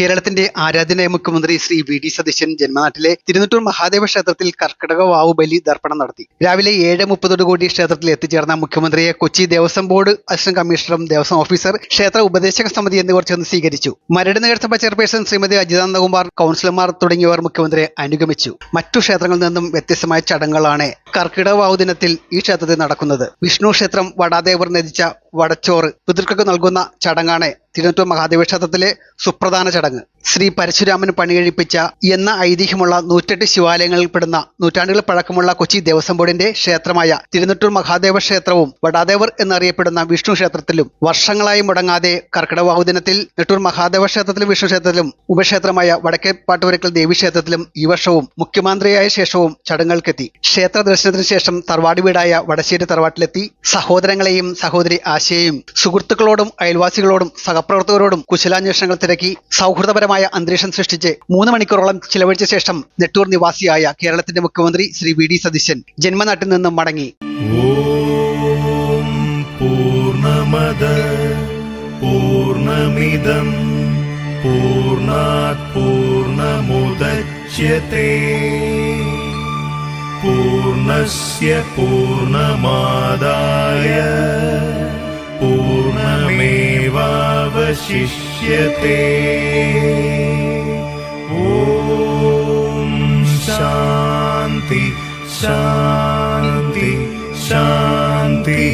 കേരളത്തിന്റെ ആരാധ്യനായ മുഖ്യമന്ത്രി ശ്രീ വി.ഡി. സതീശൻ ജന്മനാട്ടിലെ തിരുനട്ടൂർ മഹാദേവ ക്ഷേത്രത്തിൽ കർക്കിടക വാവു ബലി ദർപ്പണം നടത്തി. രാവിലെ 7:30 ക്ഷേത്രത്തിൽ എത്തിച്ചേർന്ന മുഖ്യമന്ത്രിയെ കൊച്ചി ദേവസ്വം ബോർഡ് അസിസ്റ്റന്റ് കമ്മീഷണറും ദേവസ്വം ഓഫീസർ, ക്ഷേത്ര ഉപദേശക സമിതി എന്നിവർ ചേർന്ന് സ്വീകരിച്ചു. മരട് നഗരസഭ ചെയർപേഴ്സൺ ശ്രീമതി അജിതാനന്ദകുമാർ, കൗൺസിലർമാർ തുടങ്ങിയവർ മുഖ്യമന്ത്രിയെ അനുഗമിച്ചു. മറ്റു ക്ഷേത്രങ്ങളിൽ നിന്നും വ്യത്യസ്തമായ ചടങ്ങുകളാണ് കർക്കിടക വാവു ദിനത്തിൽ ഈ ക്ഷേത്രത്തിൽ നടക്കുന്നത്. വിഷ്ണു ക്ഷേത്രം വടാദേവർ നദിച്ച വടച്ചോറ് പിതൃക്കൾക്ക് നൽകുന്ന ചടങ്ങാണ് തിരുനട്ടൂർ മഹാദേവ ക്ഷേത്രത്തിലെ സുപ്രധാന ചടങ്ങ്. ശ്രീ പരശുരാമൻ പണികഴിപ്പിച്ച എന്ന ഐതിഹ്യമുള്ള 108 ശിവാലയങ്ങളിൽപ്പെടുന്ന നൂറ്റാണ്ടുകൾ പഴക്കമുള്ള കൊച്ചി ദേവസ്വം ബോർഡിന്റെ ക്ഷേത്രമായ തിരുനട്ടൂർ മഹാദേവ ക്ഷേത്രവും വടാദേവർ എന്നറിയപ്പെടുന്ന വിഷ്ണു ക്ഷേത്രത്തിലും വർഷങ്ങളായി മുടങ്ങാതെ കർക്കിടക വാവു ദിനത്തിൽ നെട്ടൂർ മഹാദേവ ക്ഷേത്രത്തിലും വിഷ്ണു ക്ഷേത്രത്തിലും ഉപക്ഷേത്രമായ വടക്കേ പാട്ടുവരക്കൽ ദേവീക്ഷേത്രത്തിലും ഈ വർഷവും മുഖ്യമന്ത്രിയായ ശേഷവും ചടങ്ങുകൾക്കെത്തി. ക്ഷേത്ര ദർശനത്തിന് ശേഷം തറവാട് വീടായ വടശ്ശേരി തറവാട്ടിലെത്തി സഹോദരങ്ങളെയും സഹോദരി ആശയെയും സുഹൃത്തുക്കളോടും അയൽവാസികളോടും സഹപ്രവർത്തകരോടും കുശലാന്വേഷണങ്ങൾ തിരക്കി സൗഹൃദപരമായ അന്തരീക്ഷം സൃഷ്ടിച്ച് 3 മണിക്കൂറോളം ചിലവഴിച്ച ശേഷം നെട്ടൂർ നിവാസിയായ കേരളത്തിന്റെ മുഖ്യമന്ത്രി ശ്രീ വി.ഡി. സതീശൻ ജന്മനാട്ടിൽ നിന്നും മടങ്ങി. പൂർണ്ണമദ പൂർണ്ണമിദം പൂർണ്ണാത് പൂർണ്ണമുദച്യത്തെ പൂർണ്ണസ്യ പൂർണ്ണമാദായ പൂർണ്ണമേവാവശിഷ്യത്തെ. ഓം ശാന്തി ശാന്തി ശാന്തി.